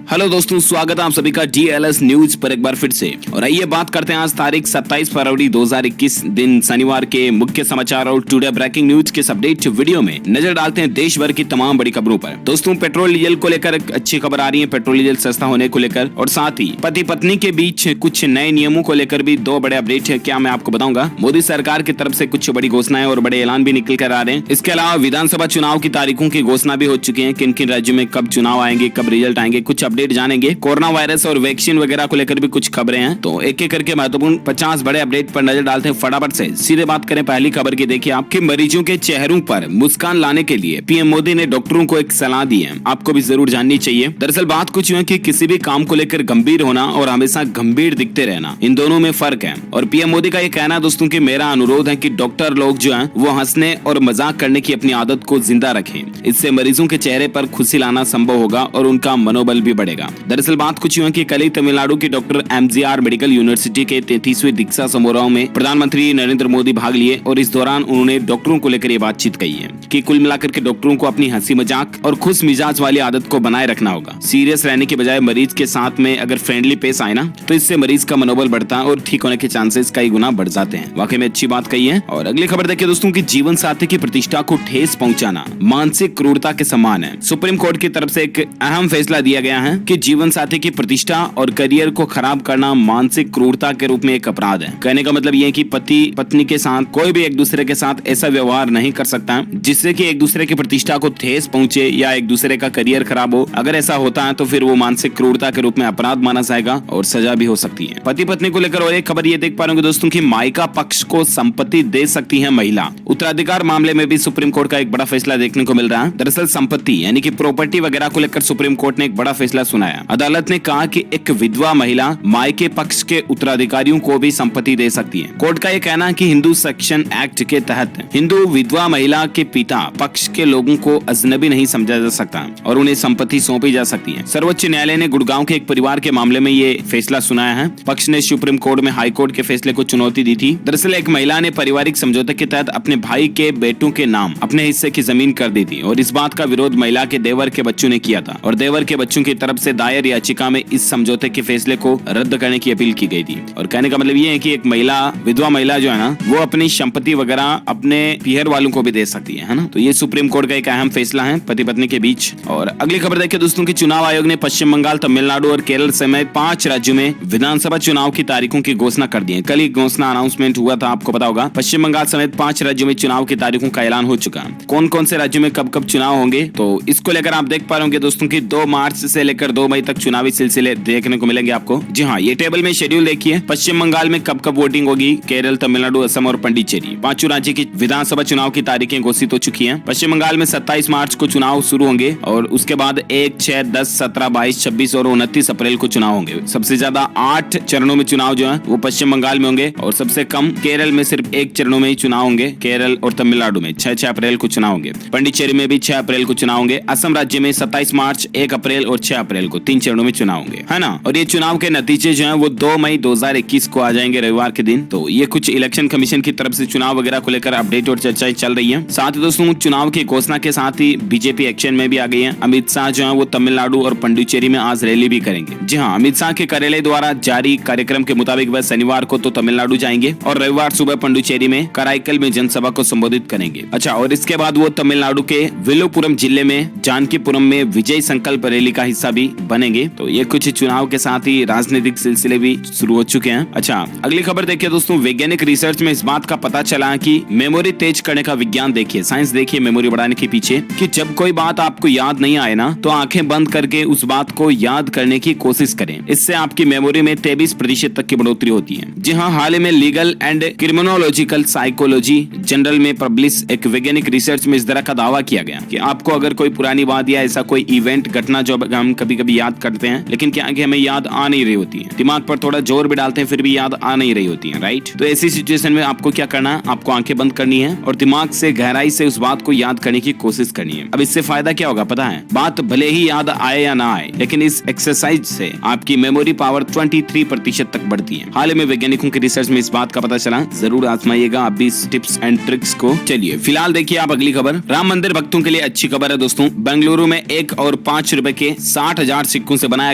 Hello दोस्तों, स्वागत है आप सभी का DLS न्यूज पर एक बार फिर से। और आइए बात करते हैं आज तारीख 27 फरवरी 2021 दिन शनिवार के मुख्य समाचार और टुडे ब्रेकिंग न्यूज के अपडेट वीडियो में नजर डालते हैं देश भर की तमाम बड़ी खबरों पर। दोस्तों, पेट्रोल डीजल को लेकर एक अच्छी खबर आ रही है, पेट्रोल डीजल सस्ता होने को लेकर, और साथ ही पति पत्नी के बीच कुछ नए नियमों को लेकर भी दो बड़े अपडेट है। क्या मैं आपको बताऊंगा, मोदी सरकार की तरफ से कुछ बड़ी घोषणाएं और बड़े ऐलान भी निकल कर आ रहे हैं। इसके अलावा विधानसभा चुनाव की तारीखों की घोषणा भी हो चुकी है, किन किन राज्यों में कब चुनाव आएंगे, कब रिजल्ट आएंगे, कुछ अपडेट जानेंगे। कोरोना वायरस और वैक्सीन वगैरह को लेकर भी कुछ खबरें हैं, तो एक एक करके महत्वपूर्ण 50 बड़े अपडेट पर नजर डालते हैं फटाफट से। सीधे बात करें पहली खबर की। देखिए, आपके मरीजों के चेहरों पर मुस्कान लाने के लिए पीएम मोदी ने डॉक्टरों को एक सलाह दी है, आपको भी जरूर जाननी चाहिए। दरअसल बात कुछ यूं है कि किसी भी काम को लेकर गंभीर होना और हमेशा गंभीर दिखते रहना, इन दोनों में फर्क है। और पीएम मोदी का ये कहना है दोस्तों कि मेरा अनुरोध है कि डॉक्टर लोग जो है वो हंसने और मजाक करने की अपनी आदत को जिंदा रखें। इससे मरीजों के चेहरे पर खुशी लाना संभव होगा और उनका मनोबल भी बढ़ेगा। दरअसल बात कुछ यूं है कि कल ही तमिलनाडु की डॉक्टर MGR मेडिकल यूनिवर्सिटी के 33वें दीक्षा समारोह में प्रधानमंत्री नरेंद्र मोदी भाग लिए, और इस दौरान उन्होंने डॉक्टरों को लेकर ये बातचीत कही है कि कुल मिलाकर के डॉक्टरों को अपनी हंसी मजाक और खुश मिजाज वाली आदत को बनाए रखना होगा। सीरियस रहने के बजाय मरीज के साथ में अगर फ्रेंडली पेश आए ना, तो इससे मरीज का मनोबल बढ़ता है और ठीक होने के चांसेस कई गुना बढ़ जाते हैं। वाकई में अच्छी बात कही है। और अगली खबर देखिए दोस्तों की जीवन साथी की प्रतिष्ठा को ठेस पहुंचाना मानसिक क्रूरता के समान है। सुप्रीम कोर्ट की तरफ से एक अहम फैसला दिया गया है कि जीवन साथी की प्रतिष्ठा और करियर को खराब करना मानसिक क्रूरता के रूप में एक अपराध है। कहने का मतलब ये है कि पति पत्नी के साथ कोई भी एक दूसरे के साथ ऐसा व्यवहार नहीं कर सकता जिससे कि एक दूसरे की प्रतिष्ठा को ठेस पहुंचे या एक दूसरे का करियर खराब हो। अगर ऐसा होता है तो फिर वो मानसिक क्रूरता के रूप में अपराध माना जाएगा और सजा भी हो सकती है। पति पत्नी को लेकर और एक खबर ये देख पा रहे होंगे दोस्तों की मायका पक्ष को संपत्ति दे सकती है महिला। उत्तराधिकार मामले में भी सुप्रीम कोर्ट का एक बड़ा फैसला देखने को मिल रहा है। दरअसल संपत्ति यानी कि प्रॉपर्टी वगैरह को लेकर सुप्रीम कोर्ट ने एक बड़ा फैसला सुनाया। अदालत ने कहा कि एक विधवा महिला मायके पक्ष के उत्तराधिकारियों को भी संपत्ति दे सकती है। कोर्ट का यह कहना है कि हिंदू सेक्शन एक्ट के तहत हिंदू विधवा महिला के पिता पक्ष के लोगों को अजनबी नहीं समझा जा सकता और उन्हें संपत्ति सौंपी जा सकती है। सर्वोच्च न्यायालय ने गुड़गांव के एक परिवार के मामले में ये फैसला सुनाया है। पक्ष ने सुप्रीम कोर्ट में हाई कोर्ट के फैसले को चुनौती दी थी। दरअसल एक महिला ने पारिवारिक समझौते के तहत अपने भाई के बेटों के नाम अपने हिस्से की जमीन कर दी थी, और इस बात का विरोध महिला के देवर के बच्चों ने किया था, और देवर के बच्चों की तरफ से दायर याचिका में इस समझौते के फैसले को रद्द करने की अपील की गई थी। और कहने का मतलब ये है कि एक महिला, विधवा महिला जो है ना, वो अपनी संपत्ति वगैरह अपने पीहर वालों को भी दे सकती है ना। तो ये सुप्रीम कोर्ट का एक अहम फैसला है पति पत्नी के बीच। और अगली खबर देखिए दोस्तों की चुनाव आयोग ने पश्चिम बंगाल, तमिलनाडु और केरल समेत 5 राज्यों में विधानसभा चुनाव की तारीखों की घोषणा कर दी है। कल ही घोषणा अनाउंसमेंट हुआ था, आपको पता होगा। पश्चिम बंगाल समेत 5 राज्यों में चुनाव की तारीखों का ऐलान हो चुका है। कौन कौन से राज्यों में कब कब चुनाव होंगे, तो इसको लेकर आप देख पा रहे होंगे दोस्तों की 2 मार्च से लेकर 2 मई तक चुनावी सिलसिले देखने को मिलेंगे आपको। जी हाँ, ये टेबल में शेड्यूल देखिए। पश्चिम बंगाल में कब कब वोटिंग होगी, केरल, तमिलनाडु, असम और पंडिचेरी, 5 राज्य की विधानसभा चुनाव की तारीखें घोषित हो चुकी हैं। पश्चिम बंगाल में 27 मार्च को चुनाव शुरू होंगे, और उसके बाद 1, 6, 10, 17, 22, 26 और 29 अप्रैल को चुनाव होंगे। सबसे ज्यादा 8 चरणों में चुनाव जो है वो पश्चिम बंगाल में होंगे, और सबसे कम केरल में सिर्फ 1 चरणों में ही चुनाव होंगे। केरल और तमिलनाडु में 6 अप्रैल को चुनाव होंगे। पंडिचेरी में भी 6 अप्रैल को चुनाव होंगे। असम राज्य में 27 मार्च, 1 अप्रैल और 6 अप्रैल को 3 चरणों में चुनाव होंगे, है ना। और ये चुनाव के नतीजे जो है वो 2 मई 2021 को आ जाएंगे, रविवार के दिन। तो ये कुछ इलेक्शन कमीशन की तरफ से चुनाव वगैरह को लेकर अपडेट और चर्चाएं चल रही है। साथ ही दोस्तों चुनाव की घोषणा के साथ ही बीजेपी एक्शन में भी आ गई है। अमित शाह जो है वो तमिलनाडु और पुडुचेरी में आज रैली भी करेंगे। जी हाँ, अमित शाह के कार्यालय द्वारा जारी कार्यक्रम के मुताबिक वह शनिवार को तो तमिलनाडु जाएंगे और रविवार सुबह पुडुचेरी में कराईकल में जनसभा को संबोधित करेंगे। अच्छा, और इसके बाद वो तमिलनाडु के विलुपुरम जिले में जानकीपुरम में विजय संकल्प रैली का हिस्सा भी बनेंगे। तो ये कुछ चुनाव के साथ ही राजनीतिक सिलसिले भी शुरू हो चुके हैं। अच्छा, अगली खबर देखिए दोस्तों, वैज्ञानिक रिसर्च में इस बात का पता चला कि मेमोरी तेज करने का विज्ञान देखिए, साइंस देखिए मेमोरी बढ़ाने के पीछे, कि जब कोई बात आपको याद नहीं आए ना, तो आंखें बंद करके उस बात को याद करने की कोशिश करें। इससे आपकी मेमोरी में 23% तक की बढ़ोतरी होती है। जी हाँ, हाल ही में लीगल एंड क्रिमिनोलॉजिकल साइकोलॉजी जर्नल में पब्लिश एक वैज्ञानिक रिसर्च में इस तरह का दावा किया गया कि आपको अगर कोई पुरानी बात या ऐसा कोई इवेंट, घटना जो हम कभी कभी याद करते हैं लेकिन क्या कि हमें याद आ नहीं रही होती है, दिमाग पर थोड़ा जोर भी डालते हैं फिर भी याद आ नहीं रही होती है, राइट। तो ऐसी सिचुएशन में आपको क्या करना है, आपको आंखें बंद करनी है और दिमाग से गहराई से उस बात को याद करने की कोशिश करनी है। अब इससे फायदा क्या होगा पता है, बात भले ही याद आए या ना आए, लेकिन इस एक्सरसाइज से आपकी मेमोरी पावर 23% तक बढ़ती है। हाल ही में वैज्ञानिकों की रिसर्च में इस बात का पता चला। जरूर आजमाइएगा आप भी इस टिप्स एंड ट्रिक्स को। चलिए फिलहाल देखिए आप अगली खबर। राम मंदिर भक्तों के लिए अच्छी खबर है दोस्तों। बेंगलुरु में 1 और 5 रुपए के 60 60,000 सिक्कों से बनाया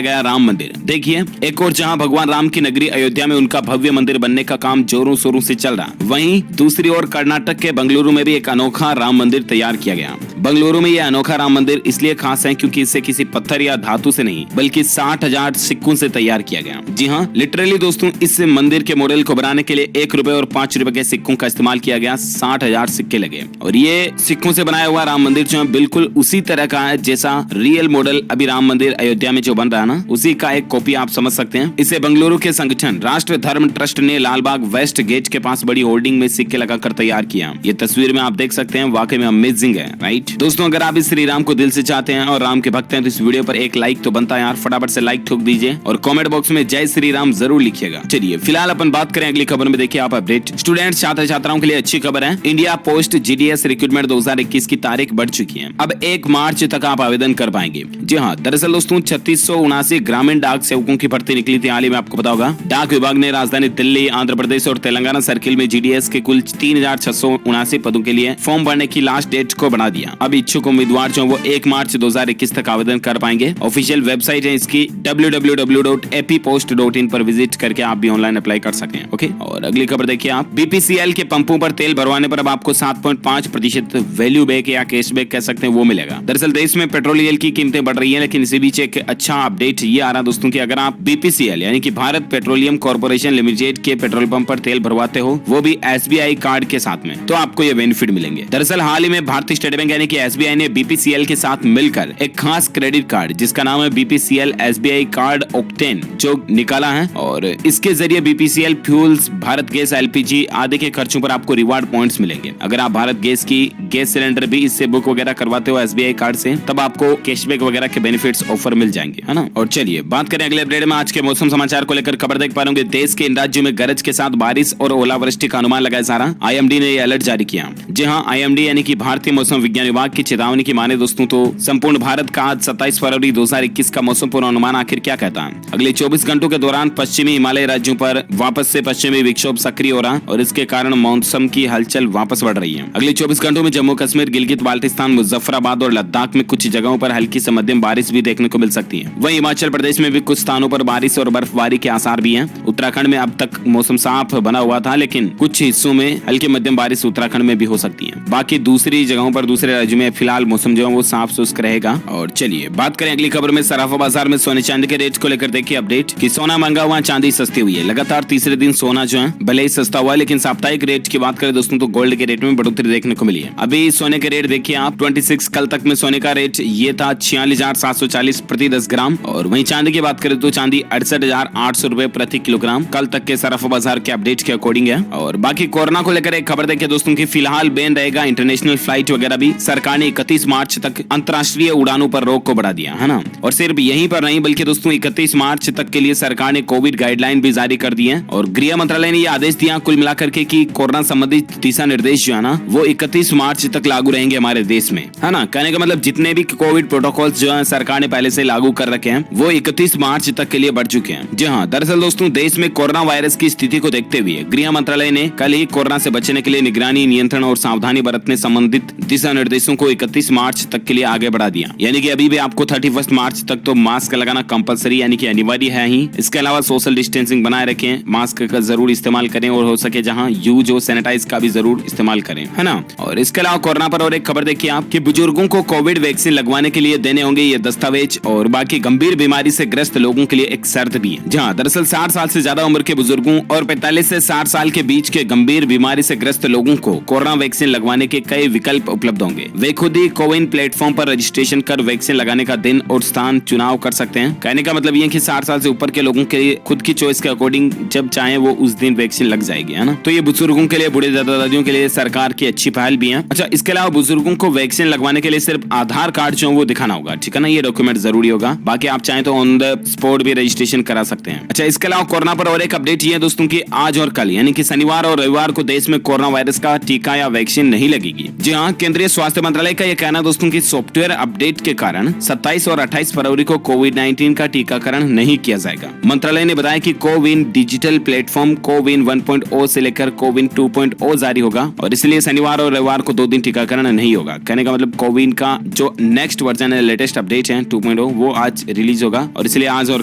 गया राम मंदिर। देखिए, एक और जहां भगवान राम की नगरी अयोध्या में उनका भव्य मंदिर बनने का काम जोरों शोरों से चल रहा, वहीं दूसरी ओर कर्नाटक के बेंगलुरु में भी एक अनोखा राम मंदिर तैयार किया गया। बेंगलुरु में यह अनोखा राम मंदिर इसलिए खास है क्योंकि इसे किसी पत्थर या धातु से नहीं बल्कि 60,000 सिक्कों से तैयार किया गया। जी हाँ, लिटरली दोस्तों, इस मंदिर के मॉडल को बनाने के लिए 1 रुपए और 5 रुपए के सिक्कों का इस्तेमाल किया गया। 60,000 सिक्के लगे और ये सिक्कों से बनाया हुआ राम मंदिर जो है बिल्कुल उसी तरह का है जैसा रियल मॉडल अभी राम मंदिर अयोध्या में जो बन रहा है ना, उसी का एक कॉपी आप समझ सकते हैं। इसे बेंगलुरु के संगठन राष्ट्र धर्म ट्रस्ट ने लालबाग वेस्ट गेट के पास बड़ी होर्डिंग में सिक्के लगाकर तैयार किया। ये तस्वीर में आप देख सकते हैं, वाकई में अमेजिंग है, राइट दोस्तों। अगर आप इस श्री राम को दिल से चाहते हैं और राम के भक्त हैं तो इस वीडियो पर एक लाइक तो बनता है यार, फटाफट से लाइक ठोक दीजिए और कमेंट बॉक्स में जय श्री राम जरूर लिखिएगा। चलिए फिलहाल अपन बात करें अगली खबर में। देखिए आप अपडेट, स्टूडेंट छात्र छात्राओं के लिए अच्छी खबर है। इंडिया पोस्ट जीडीएस रिक्रूटमेंट 2021 की तारीख बढ़ चुकी है। अब 1 मार्च तक आप आवेदन कर पाएंगे। जी हाँ, दरअसल दोस्तों 3679 ग्रामीण डाक सेवकों की भर्ती निकली थी हाल ही में, आपको पता होगा। डाक विभाग ने राजधानी दिल्ली, आंध्र प्रदेश और तेलंगाना सर्किल में जीडीएस के कुल 3679 पदों के लिए फॉर्म भरने की लास्ट डेट को बढ़ा दिया। अब इच्छुक उम्मीदवार जो वो 1 मार्च 2021 तक आवेदन कर पाएंगे। ऑफिशियल वेबसाइट है इसकी www.appost.in पर विजिट करके आप भी ऑनलाइन अप्लाई कर सकते हैं। ओके, और अगली खबर देखिए आप, बीपीसीएल के पंपों पर तेल भरवाने पर अब आपको 7.5% वैल्यू बैक या कैशबैक कह सकते हैं वो मिलेगा। दरअसल देश में पेट्रोल डीजल की कीमतें बढ़ रही है, लेकिन इसी बीच एक अच्छा अपडेट ये आ रहा है दोस्तों कि अगर आप बीपीसीएल यानी कि भारत पेट्रोलियम कॉर्पोरेशन लिमिटेड के पेट्रोल पंप पर तेल भरवाते हो, वो भी एसबीआई कार्ड के साथ में, तो आपको ये बेनिफिट मिलेंगे। दरअसल हाल ही में भारतीय स्टेट बैंक यानी कि एसबीआई ने बीपीसीएल के साथ मिलकर एक खास क्रेडिट कार्ड जिसका नाम है बीपीसीएल एसबीआई कार्ड ऑक्टेन जो निकाला है, और इसके जरिए BPCL fuels, Bharat gas, LPG आदि के खर्चों पर आपको रिवार्ड पॉइंट्स मिलेंगे। अगर आप भारत गैस की गैस सिलेंडर भी इससे बुक वगैरह करवाते हो एसबीआई कार्ड से, तब आपको कैशबैक वगैरह के बेनिफिट्स ऑफर मिल जाएंगे, है ना। और चलिए बात करें अगले अपडेट में। आज के मौसम समाचार को लेकर खबर देख पा रहे होंगे, देश के इन राज्यों में गरज के साथ बारिश और ओलावृष्टि का अनुमान लगाया जा रहा। आईएमडी ने अलर्ट जारी किया। जी हाँ, आईएमडी यानी कि भारतीय मौसम विज्ञान विभाग की चेतावनी की माने दोस्तों तो संपूर्ण भारत का आज 27 फरवरी 2021 का मौसम पूर्वानुमान आखिर क्या कहता है। अगले 24 घंटों के दौरान पश्चिमी हिमालय राज्यों पर वापस से पश्चिमी विक्षोभ सक्रिय हो रहा और इसके कारण मौसम की हलचल वापस बढ़ रही है। अगले 24 घंटों में जम्मू कश्मीर, गिलगित बाल्टिस्तान, मुजफ्फराबाद और लद्दाख में कुछ जगहों पर हल्की से मध्यम बारिश भी देखने को मिल सकती है। वहीं हिमाचल प्रदेश में भी कुछ स्थानों पर बारिश और बर्फबारी के आसार भी हैं। उत्तराखंड में अब तक मौसम साफ बना हुआ था, लेकिन कुछ हिस्सों में हल्की मध्यम बारिश उत्तराखंड में भी हो सकती है। बाकी दूसरी जगहों पर, दूसरे राज्यों में फिलहाल मौसम जो है वो साफ शुष्क रहेगा। और चलिए बात करें अगली खबर में। सराफा बाजार में सोने चांदी के रेट को लेकर देखिए अपडेट कि सोना महंगा हुआ, चांदी सस्ती हुई है। लगातार तीसरे दिन सोना जो है भले ही सस्ता हुआ, लेकिन साप्ताहिक रेट की बात करें दोस्तों तो गोल्ड के रेट में बढ़ोतरी देखने को मिली है। अभी सोने के रेट देखिए आप, 26 कल तक में सोने का रेट ये था 46,740 प्रति 10 ग्राम, और वहीं चांदी की बात करें तो चांदी 68,800 रुपए प्रति किलोग्राम कल तक के सराफा बाजार के अपडेट के अकॉर्डिंग है। और बाकी कोरोना को लेकर एक खबर देखिए दोस्तों की फिलहाल बैन रहेगा इंटरनेशनल फ्लाइट वगैरह भी। सरकार ने 31 मार्च तक अंतर्राष्ट्रीय उड़ानों पर रोक को बढ़ा दिया है ना। और सिर्फ यहीं पर नहीं बल्कि दोस्तों 31 मार्च तक के लिए सरकार ने कोविड गाइडलाइन भी जारी कर दी है, और गृह मंत्रालय ने यह आदेश दिया कुल मिलाकर के कि कोरोना संबंधित दिशा निर्देश जो है ना वो 31 मार्च तक लागू रहेंगे हमारे देश में, है ना। कहने का मतलब जितने भी कोविड प्रोटोकॉल्स जो है सरकार ने पहले से लागू कर रखे हैं वो 31 मार्च तक के लिए बढ़ चुके हैं। जी हाँ, दरअसल दोस्तों देश में कोरोना वायरस की स्थिति को देखते हुए गृह मंत्रालय ने कल ही कोरोना से बचने के लिए निगरानी, नियंत्रण और सावधानी बरतने संबंधित दिशा निर्देशों को 31 मार्च तक के लिए आगे बढ़ा दिया। यानी कि अभी भी आपको 31 मार्च तक तो मास्क लगाना कंपलसरी यानी कि अनिवार्य है ही। इसके अलावा सोशल डिस्टेंसिंग बनाए रखें, मास्क का जरूर इस्तेमाल करें और हो सके जहां यूज हो सैनिटाइज का भी जरूर इस्तेमाल करें, है ना। और इसके अलावा कोरोना पर और एक खबर देखिए आप कि बुजुर्गों को कोविड वैक्सीन लगवाने के लिए देने होंगे ये दस्तावेज, और बाकी गंभीर बीमारी से ग्रस्त लोगों के लिए एक शर्त भी है। जहां दरअसल 60 साल से ज्यादा उम्र के बुजुर्गों और 45 से 60 साल के बीच के गंभीर बीमारी से ग्रस्त लोगों को कोरोना वैक्सीन लगवाने के कई विकल्प उपलब्ध होंगे। वे खुद ही कोविन प्लेटफॉर्म पर रजिस्ट्रेशन कर वैक्सीन लगाने का दिन और स्थान चुनाव कर सकते हैं। कहने का मतलब ये कि 60 साल से ऊपर के लोगों के लिए खुद की चॉइस के अकॉर्डिंग जब चाहे वो उस दिन वैक्सीन लग जाएगी, है ना। तो ये बुजुर्गों के लिए, बूढ़े दादा दादियों के लिए सरकार की अच्छी पहल भी है। अच्छा, इसके अलावा बुजुर्गों को वैक्सीन लगवाने के लिए सिर्फ आधार कार्ड जो वो दिखाना होगा, ठीक है ना। ये डॉक्यूमेंट जरूरी होगा, बाकी आप चाहे तो ऑन द स्पॉट भी रजिस्ट्रेशन करा सकते हैं। अच्छा, इसके अलावा कोरोना पर और एक अपडेट ये है दोस्तों की आज और कल यानी कि शनिवार और रविवार को देश में कोरोना वायरस का टीका या वैक्सीन नहीं लगेगी। जी हाँ, केंद्रीय स्वास्थ्य मंत्रालय का यह कहना दोस्तों की सॉफ्टवेयर अपडेट के कारण 27 और 28 फरवरी को कोविड-19 का टीकाकरण नहीं किया जाएगा। मंत्रालय ने बताया कि कोविन डिजिटल प्लेटफॉर्म कोविन 1.0 से लेकर कोविन 2.0 जारी होगा, और इसलिए शनिवार और रविवार को 2 दिन टीकाकरण नहीं होगा। कहने का मतलब कोविन का जो नेक्स्ट वर्जन है, लेटेस्ट अपडेट है 2.0 पॉइंट हो वो आज रिलीज होगा और इसलिए आज और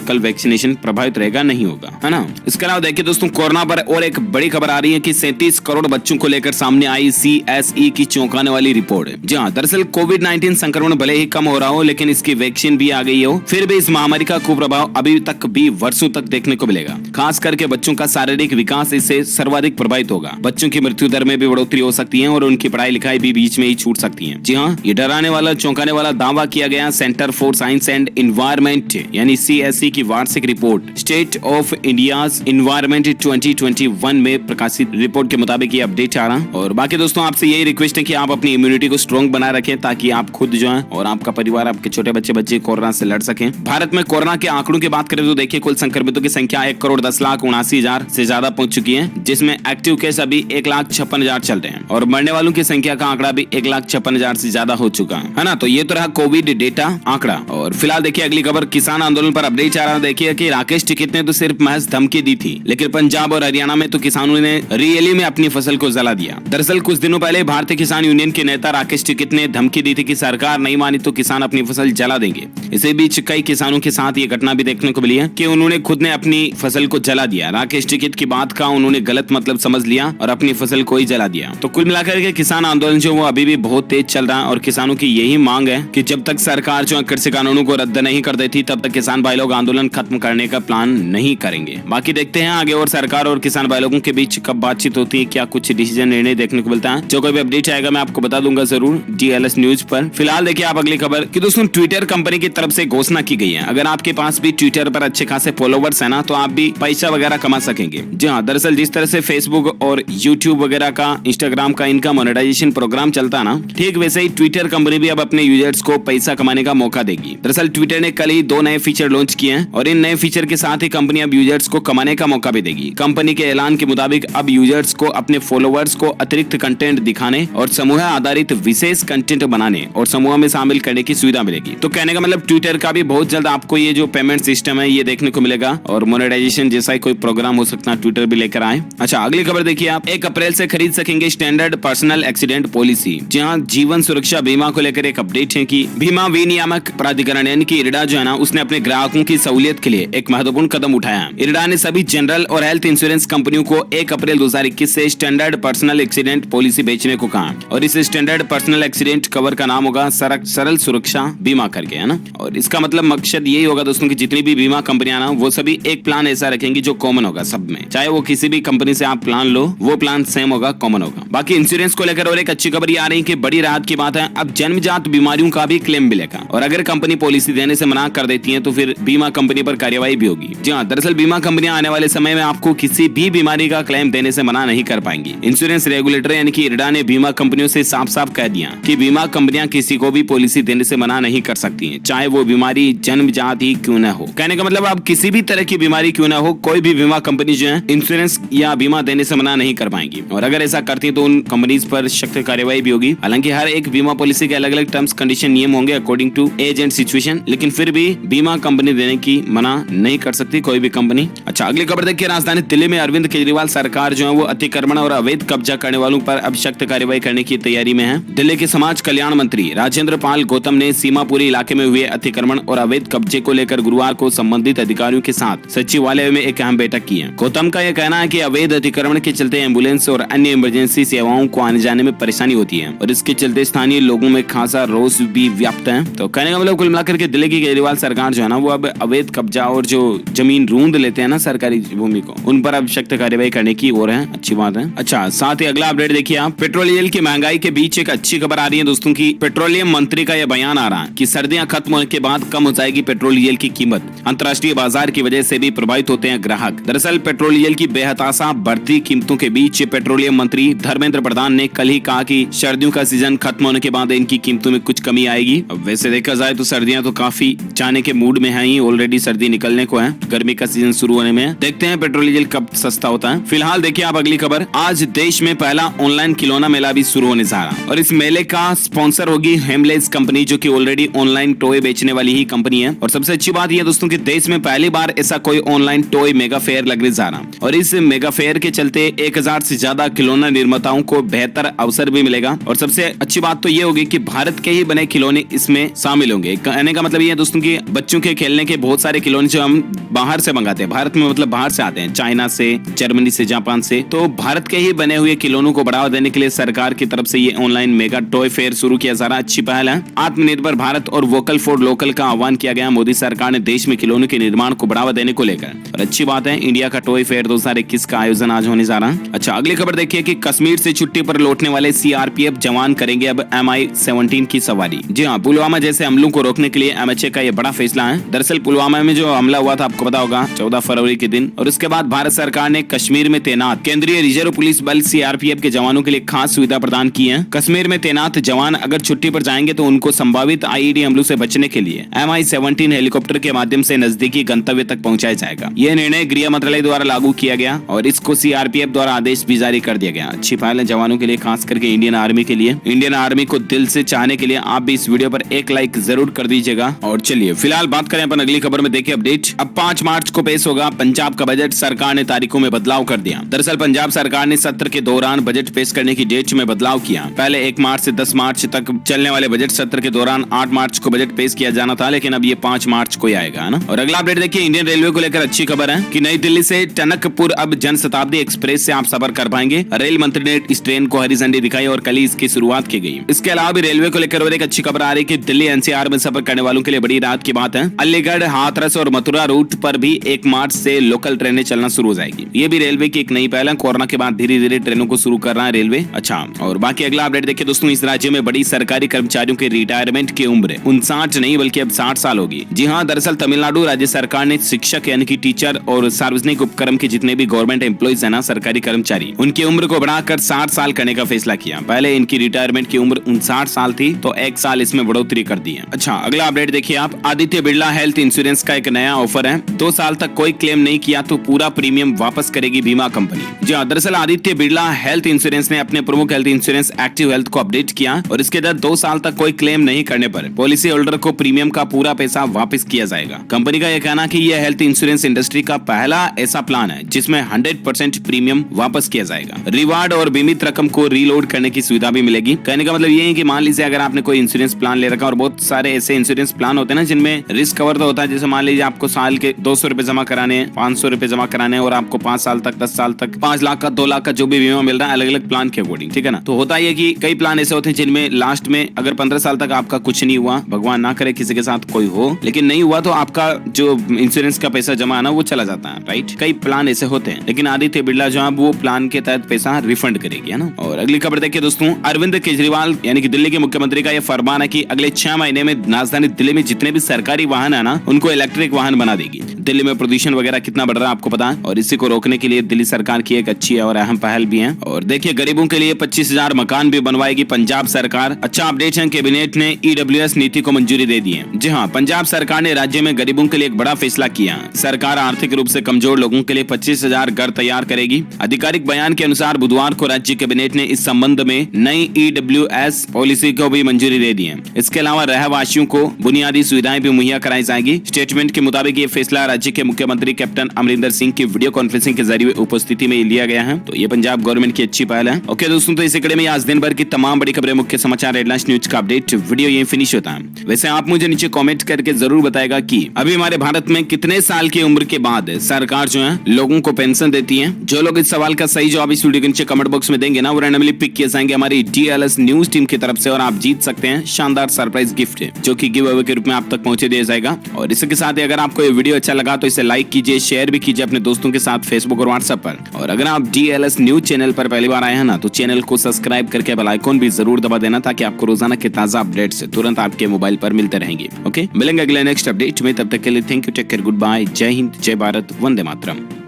कल वैक्सीनेशन प्रभावित रहेगा, नहीं होगा, है ना। इसके अलावा देखिए दोस्तों, कोरोना पर और एक बड़ी खबर आ रही है कि 37 करोड़ बच्चों को लेकर सामने आई CSE की चौंकाने वाली रिपोर्ट। जी हाँ, दरअसल कोविड-19 संक्रमण भले ही कम हो रहा हो, लेकिन इसकी वैक्सीन भी आ गई हो, फिर भी इस महामारी का कुप्रभाव अभी तक भी वर्षों तक देखने को मिलेगा। खास करके बच्चों का शारीरिक विकास इससे सर्वाधिक प्रभावित होगा। बच्चों की मृत्यु दर में भी बढ़ोतरी हो सकती है और उनकी पढ़ाई लिखाई भी बीच में ही छूट सकती है। जी हाँ, ये डराने वाला चौंकाने वाला दावा किया गया centre for science and environment यानी CSE की वार्षिक report state of India's environment 2021 में प्रकाशित रिपोर्ट के मुताबिक ये अपडेट आ रहा। और बाकी दोस्तों, आपसे यही रिक्वेस्ट है कि आप अपनी इम्यूनिटी को स्ट्रॉन्ग बनाए रखें ताकि आप खुद जो है और आपका परिवार, आपके छोटे बच्चे कोरोना से लड़ सकें। भारत में कोरोना के आंकड़ों की बात करें तो देखिए, कुल संक्रमितों की संख्या 1,10,79,000 से ज्यादा पहुंच चुकी है, जिसमें एक्टिव केस अभी 1,56,000 चल रहे हैं और मरने वालों की संख्या का आंकड़ा भी 1,56,000 से ज्यादा हो चुका है ना। तो ये तो रहा कोविड डेटा आंकड़ा। और फिलहाल देखिए अगली खबर, किसान आंदोलन पर अपडेट आ रहा है। देखिए कि राकेश टिकैत ने तो सिर्फ महज धमकी दी थी, लेकिन पंजाब और हरियाणा में तो किसानों ने रियली में अपनी फसल को जला दिया। दरअसल कुछ दिनों पहले भारतीय किसान यूनियन के नेता राकेश टिकैत ने धमकी दी थी कि सरकार नहीं मानी तो किसान अपनी फसल जला देंगे। इसी बीच कई किसानों के साथ ये घटना भी देखने को मिली है कि उन्होंने खुद ने अपनी फसल को जला दिया। राकेश टिकैत की बात का उन्होंने गलत मतलब समझ लिया और अपनी फसल को ही जला दिया। तो कुल मिलाकर के किसान आंदोलन जो वो अभी भी बहुत तेज चल रहा है और किसानों की यही मांग है कि जब तक सरकार जो कृषि कानूनों को रद्द नहीं कर देती तब तक किसान भाई लोग आंदोलन खत्म करने का प्लान नहीं करेंगे। बाकी देखते हैं आगे और सरकार और किसान भाई लोगों के बीच कब बातचीत होती है, क्या कुछ डिसीजन निर्णय देखने को मिलता है। जो कोई भी अपडेट आएगा मैं आपको बता दूंगा जरूर DLS न्यूज पर। फिलहाल देखिए आप अगली खबर कि दोस्तों, ट्विटर कंपनी की तरफ से घोषणा की गई है, अगर आपके पास भी ट्विटर पर अच्छे खासे फॉलोवर्स है ना तो आप भी पैसा वगैरह कमा सकेंगे। जी हाँ, दरअसल जिस तरह से फेसबुक और यूट्यूब वगैरह का, इंस्टाग्राम का इनका मोनेटाइजेशन प्रोग्राम चलता है ना, ठीक वैसे ही ट्विटर कंपनी भी अब अपने यूजर्स को पैसा कमाने का मौका देगी। दरअसल ट्विटर ने कल ही 2 नए फीचर लॉन्च किए हैं और इन नए फीचर के साथ ही कंपनी अब यूजर्स को कमाने का मौका भी देगी। कंपनी के ऐलान के मुताबिक अब यूजर्स को अपने फॉलोवर्स को अतिरिक्त कंटेंट दिखाने और समूह आधारित विशेष कंटेंट बनाने और समूह में शामिल करने की सुविधा मिलेगी। तो कहने का मतलब ट्विटर का भी बहुत जल्द आपको ये जो पेमेंट सिस्टम है ये देखने को मिलेगा और मोनेटाइजेशन जैसा ही कोई प्रोग्राम हो सकता है ट्विटर भी लेकर आए। अच्छा, अगली खबर देखिए आप, 1 अप्रैल से खरीद सकेंगे स्टैंडर्ड पर्सनल एक्सीडेंट पॉलिसी। जहां जीवन सुरक्षा बीमा को लेकर एक अपडेट है कि बीमा विनियामक प्राधिकरण यानी कि IRDA जो है ना, उसने अपने ग्राहकों की सहूलियत के लिए एक महत्वपूर्ण कदम उठाया। IRDA ने सभी जनरल और हेल्थ इंश्योरेंस कंपनियों को 1 अप्रैल 2021 से स्टैंडर्ड पर्सनल एक्सीडेंट पॉलिसी बेचने को कहा और इस स्टैंडर्ड पर्सनल एक्सीडेंट कवर का नाम होगा सरल सुरक्षा बीमा करके, है ना। और इसका मतलब मकसद यही होगा दोस्तों कि जितनी भी बीमा कंपनियां ना वो सभी एक प्लान ऐसा रखेंगी जो कॉमन होगा सब में, चाहे वो किसी भी कंपनी से आप प्लान लो वो प्लान सेम होगा, कॉमन होगा। बाकी इंश्योरेंस को लेकर और एक अच्छी खबर ये आ रही है कि बड़ी राहत की बात है, अब जन्मजात बीमारियों का भी क्लेम मिलेगा और अगर कंपनी पॉलिसी देने से मना कर देती है तो फिर बीमा कंपनी पर कार्यवाही भी होगी। जी हाँ, दरअसल बीमा कंपनियां आने वाले समय में आपको किसी भी बीमारी का क्लेम देने से मना नहीं कर पाएंगी। इंश्योरेंस रेगुलेटर यानी कि IRDA ने बीमा कंपनियों से साफ साफ कह दिया कि बीमा कंपनियां किसी को भी पॉलिसी देने से मना नहीं कर सकती हैं, चाहे वो बीमारी जन्मजात ही क्यों न हो। कहने का मतलब आप किसी भी तरह की बीमारी क्यों न हो, कोई भी बीमा कंपनी जो है इंश्योरेंस या बीमा देने से मना नहीं कर पाएंगी और अगर ऐसा करती है तो उन कंपनीज पर सख्त कार्यवाही भी होगी। हालांकि हर एक बीमा पॉलिसी के अलग अलग टर्म्स कंडीशन नियम होंगे according to age and situation, लेकिन फिर भी बीमा कंपनी देने की मना नहीं कर सकती कोई भी कंपनी। अच्छा, अगली खबर देखिए, राजधानी दिल्ली में अरविंद केजरीवाल सरकार जो है वो अतिक्रमण और अवैध कब्जा करने वालों पर अब सख्त कार्यवाही करने की तैयारी में है। दिल्ली के समाज कल्याण मंत्री राजेंद्र पाल गौतम ने सीमापुरी इलाके में हुए अतिक्रमण और अवैध कब्जे को लेकर गुरुवार को संबंधित अधिकारियों के साथ सचिवालय में एक अहम बैठक की है। गौतम का यह कहना है कि अवैध अतिक्रमण के चलते एम्बुलेंस और अन्य इमरजेंसी सेवाओं को आने जाने में परेशानी होती है और इसके चलते स्थानीय लोगों में खासा रोष भी व्याप्त है। तो कहने का मतलब कुल मिलाकर के दिल्ली की केजरीवाल सरकार जो है ना वो अब अवैध कब्जा और जो जमीन रूंद लेते हैं ना सरकारी भूमि को, उन पर अब सख्त कार्यवाही करने की ओर है। अच्छी बात है। अच्छा, साथ ही अगला अपडेट देखिए आप, पेट्रोल डीजल की महंगाई के बीच एक अच्छी खबर आ रही है दोस्तों की पेट्रोलियम मंत्री का यह बयान आ रहा है कि सर्दियां खत्म होने के बाद कम हो जाएगी पेट्रोल डीजल की कीमत। अंतर्राष्ट्रीय बाजार की वजह से भी प्रभावित होते हैं ग्राहक। दरअसल पेट्रोल डीजल की बेहताशा बढ़ती कीमतों के बीच पेट्रोलियम मंत्री धर्मेंद्र प्रधान ने कल ही कहा कि सर्दियों का सीजन खत्म होने के बाद इनकी कीमतों में कुछ कमी आएगी। अब वैसे देखा जाए तो सर्दियां तो काफी जाने के मूड में है ही, ऑलरेडी सर्दी निकलने को है, गर्मी का सीजन शुरू होने में है। देखते हैं पेट्रोल डीजल कब सस्ता होता है। फिलहाल देखिए आप अगली खबर, आज देश में पहला ऑनलाइन खिलौना मेला भी शुरू होने जा रहा और इस मेले का स्पॉन्सर होगी हेमलेस कंपनी जो कि ऑलरेडी ऑनलाइन टॉय बेचने वाली ही कंपनी है। और सबसे अच्छी बात यह दोस्तों कि देश में पहली बार ऐसा कोई ऑनलाइन टॉय मेगा फेयर लगने जा रहा और इस मेगा फेयर के चलते 1000 से ज्यादा खिलौना निर्माताओं को बेहतर अवसर भी मिलेगा। और सबसे अच्छी बात तो ये होगी कि भारत के ही बने खिलौने इसमें शामिल होंगे, कहने का मतलब ये है दोस्तों कि बच्चों के खेलने के बहुत सारे खिलौने जो हम बाहर से मंगाते हैं, भारत में मतलब बाहर से आते हैं, चाइना से, जर्मनी से, जापान से, तो भारत के ही बने हुए खिलौनों को बढ़ावा देने के लिए सरकार की तरफ से ये ऑनलाइन मेगा टॉय फेयर शुरू किया जा रहा है। अच्छी पहल है। आत्मनिर्भर भारत और वोकल फॉर लोकल का आह्वान किया गया। मोदी सरकार ने देश में खिलौनों के निर्माण को बढ़ावा देने को लेकर, और अच्छी बात है, इंडिया का टॉय फेयर 2021 का आयोजन आज होने जा रहा है। अच्छा, अगली खबर देखिए कि कश्मीर से छुट्टी पर लौटने वाले सीआरपीएफ जवान करेंगे अब MI-17 की सवारी। जी हाँ, पुलवामा जैसे हमलों को रोकने के लिए MHA का यह बड़ा फैसला है। दरअसल पुलवामा में जो हमला हुआ था आपको पता होगा 14 फरवरी के दिन, और उसके बाद भारत सरकार ने कश्मीर में तैनात केंद्रीय रिजर्व पुलिस बल सीआरपीएफ के जवानों के लिए खास सुविधा प्रदान की है। कश्मीर में तैनात जवान अगर छुट्टी पर जाएंगे तो उनको संभावित IED हमलों से बचने के लिए MI-17 हेलीकॉप्टर के माध्यम से नजदीकी गंतव्य तक पहुंचाया जाएगा। यह निर्णय गृह मंत्रालय द्वारा लागू किया गया और इसको सीआरपीएफ द्वारा आदेश भी जारी कर दिया गया। अच्छी पहल है जवानों के लिए, खास करके इंडियन आर्मी के लिए। इंडियन आर्मी को दिल से चाहने के लिए आप भी इस वीडियो पर एक लाइक जरूर कर दीजिएगा। और चलिए फिलहाल बात करें अपन अगली खबर में। देखिए अपडेट, अब 5 मार्च को पेश होगा पंजाब का बजट। सरकार ने तारीखों में बदलाव कर दिया। दरअसल पंजाब सरकार ने सत्र के दौरान बजट पेश करने की डेट में बदलाव किया। पहले 1 मार्च से 10 मार्च तक चलने वाले बजट सत्र के दौरान 8 मार्च को बजट पेश किया जाना था, लेकिन अब ये 5 मार्च को ही आएगा ना। और अगला अपडेट देखिए, इंडियन रेलवे को लेकर अच्छी खबर है कि नई दिल्ली से टनकपुर अब जनशताब्दी एक्सप्रेस से आप सफर कर पाएंगे। रेल मंत्री ने इस ट्रेन को हरी झंडी दिखाई और कल ही इसकी शुरुआत की गई। इसके अलावा भी रेलवे को लेकर और एक अच्छी खबर आ रही है कि दिल्ली NCR में सफर करने वालों के लिए बड़ी राहत की बात है। अलीगढ़, हाथरस और मथुरा रूट पर भी 1 मार्च से लोकल ट्रेनें चलना शुरू हो जाएगी। ये भी रेलवे की एक नई पहल है। कोरोना के बाद धीरे धीरे ट्रेनों को शुरू कर रहा है रेलवे। अच्छा, और बाकी अगला अपडेट देखिए दोस्तों, इस राज्य में बड़ी सरकारी कर्मचारियों के रिटायरमेंट की उम्र 59 नहीं बल्कि अब 60 साल होगी। जी हाँ, दरअसल तमिलनाडु राज्य सरकार ने शिक्षक यानी कि टीचर और सार्वजनिक उपक्रम के जितने भी गवर्नमेंट एम्प्लॉइज है ना, सरकारी कर्मचारी, उनकी उम्र को बढ़ाकर 60 साल करने का फैसला किया। पहले इनकी रिटायरमेंट की उम्र 59 साल थी, तो 1 साल इसमें बढ़ोतरी कर दी है। अच्छा, अगला अपडेट देखिए आप, आदित्य बिरला हेल्थ इंश्योरेंस का एक नया ऑफर है। 2 साल तक कोई क्लेम नहीं किया तो पूरा प्रीमियम वापस करेगी बीमा कंपनी। जी हाँ, दरअसल आदित्य बिरला हेल्थ इंश्योरेंस ने अपने प्रमुख हेल्थ इंश्योरेंस एक्टिव हेल्थ को अपडेट किया और इसके तहत 2 साल तक कोई क्लेम नहीं करने पर पॉलिसी होल्डर को प्रीमियम का पूरा पैसा वापस किया जाएगा। कंपनी का यह कहना कि यह हेल्थ इंश्योरेंस इंडस्ट्री का पहला ऐसा प्लान है जिसमें 100% प्रीमियम वापस किया जाएगा। रिवार्ड और बीमित रकम को रीलोड करने की सुविधा भी मिलेगी। कहने का मतलब ये है कि मान लीजिए अगर आपने कोई इंश्योरेंस प्लान ले रखा, और बहुत सारे ऐसे इंश्योरेंस प्लान होते हैं ना जिनमें रिस्क कवर तो होता है, जैसे मान लीजिए आपको साल के 200 रुपए जमा कराने हैं, 500 रुपए जमा कराने हैं और आपको 5 साल तक, 10 साल तक, 5 लाख का, 2 लाख का जो भी बीमा मिल रहा है अलग अलग प्लान के अकॉर्डिंग, ठीक है ना। तो होता है कि कई प्लान ऐसे होते हैं जिनमें लास्ट में अगर 15 साल तक आपका कुछ नहीं हुआ, भगवान ना करे किसी के साथ कोई हो, लेकिन नहीं हुआ तो आपका जो इंश्योरेंस का पैसा जमा है ना वो चला जाता है, राइट। कई प्लान ऐसे होते हैं, लेकिन आदित्य बिरला जो है वो प्लान के तहत पैसा रिफंड करेगी, है ना। और अगली खबर देखिए दोस्तों, अरविंद केजरीवाल यानी कि दिल्ली के मुख्यमंत्री का यह फरमान है कि अगले 6 महीने में राजधानी दिल्ली में जितने भी सरकारी वाहन है ना उनको इलेक्ट्रिक वाहन बना देगी। दिल्ली में प्रदूषण वगैरह कितना बढ़ रहा है आपको पता है, और इसी को रोकने के लिए दिल्ली सरकार की एक अच्छी और अहम पहल भी है। और देखिए गरीबों के लिए 25,000 मकान भी बनवाएगी पंजाब सरकार। अच्छा अपडेट है, कैबिनेट ने EWS नीति को मंजूरी दे दी है। जी हाँ, पंजाब सरकार ने राज्य में गरीबों के लिए एक बड़ा फैसला किया। सरकार आर्थिक रूप से कमजोर लोगों के लिए 25,000 घर तैयार करेगी। आधिकारिक बयान के अनुसार बुधवार को राज्य कैबिनेट ने इस संबंध में नई EWS पॉलिसी को भी मंजूरी दे दी है। इसके अलावा रहवासियों को बुनियादी सुविधाएं भी मुहैया कराई जाएगी। स्टेटमेंट के मुताबिक ये फैसला राज्य के मुख्यमंत्री कैप्टन अमरिंदर सिंह की वीडियो कॉन्फ्रेंसिंग के जरिए उपस्थिति में लिया गया है। तो ये पंजाब गवर्नमेंट की अच्छी पहल है। ओके दोस्तों, तो इसी कड़ी में आज दिन भर की तमाम बड़ी खबरें, मुख्य समाचार, हेडलाइंस, न्यूज का अपडेट वीडियो यही फिनिश होता है। वैसे आप मुझे नीचे कमेंट करके जरूर बताएगा कि अभी हमारे भारत में कितने साल की उम्र के बाद सरकार जो है लोगों को पेंशन देती है। जो लोग इस सवाल का सही जवाब इस वीडियो के नीचे कमेंट बॉक्स में देंगे ना, वो रैंडमली पिक किए जाएंगे हमारी DLS न्यूज टीम की तरफ से, और आप जीत सकते हैं शानदार सरप्राइज गिफ्ट जो कि गिव अवे के रूप में आप तक पहुंचे दिया जाएगा। और इसके साथ ही अगर आपको ये वीडियो अच्छा लगा तो इसे लाइक कीजिए, शेयर भी कीजिए अपने दोस्तों के साथ फेसबुक और व्हाट्सएप पर। और अगर आप DLS न्यूज चैनल पर पहली बार आए हैं ना, तो चैनल को सब्सक्राइब करके बेल आइकन भी जरूर दबा देना, ताकि आपको रोजाना के ताजा अपडेट्स तुरंत आपके मोबाइल पर मिलते रहेंगे। ओके, मिलेंगे अगले नेक्स्ट अपडेट में, तब तक के लिए thank you, take care, good bye, Jai Hind, जय भारत, वंदे मातरम।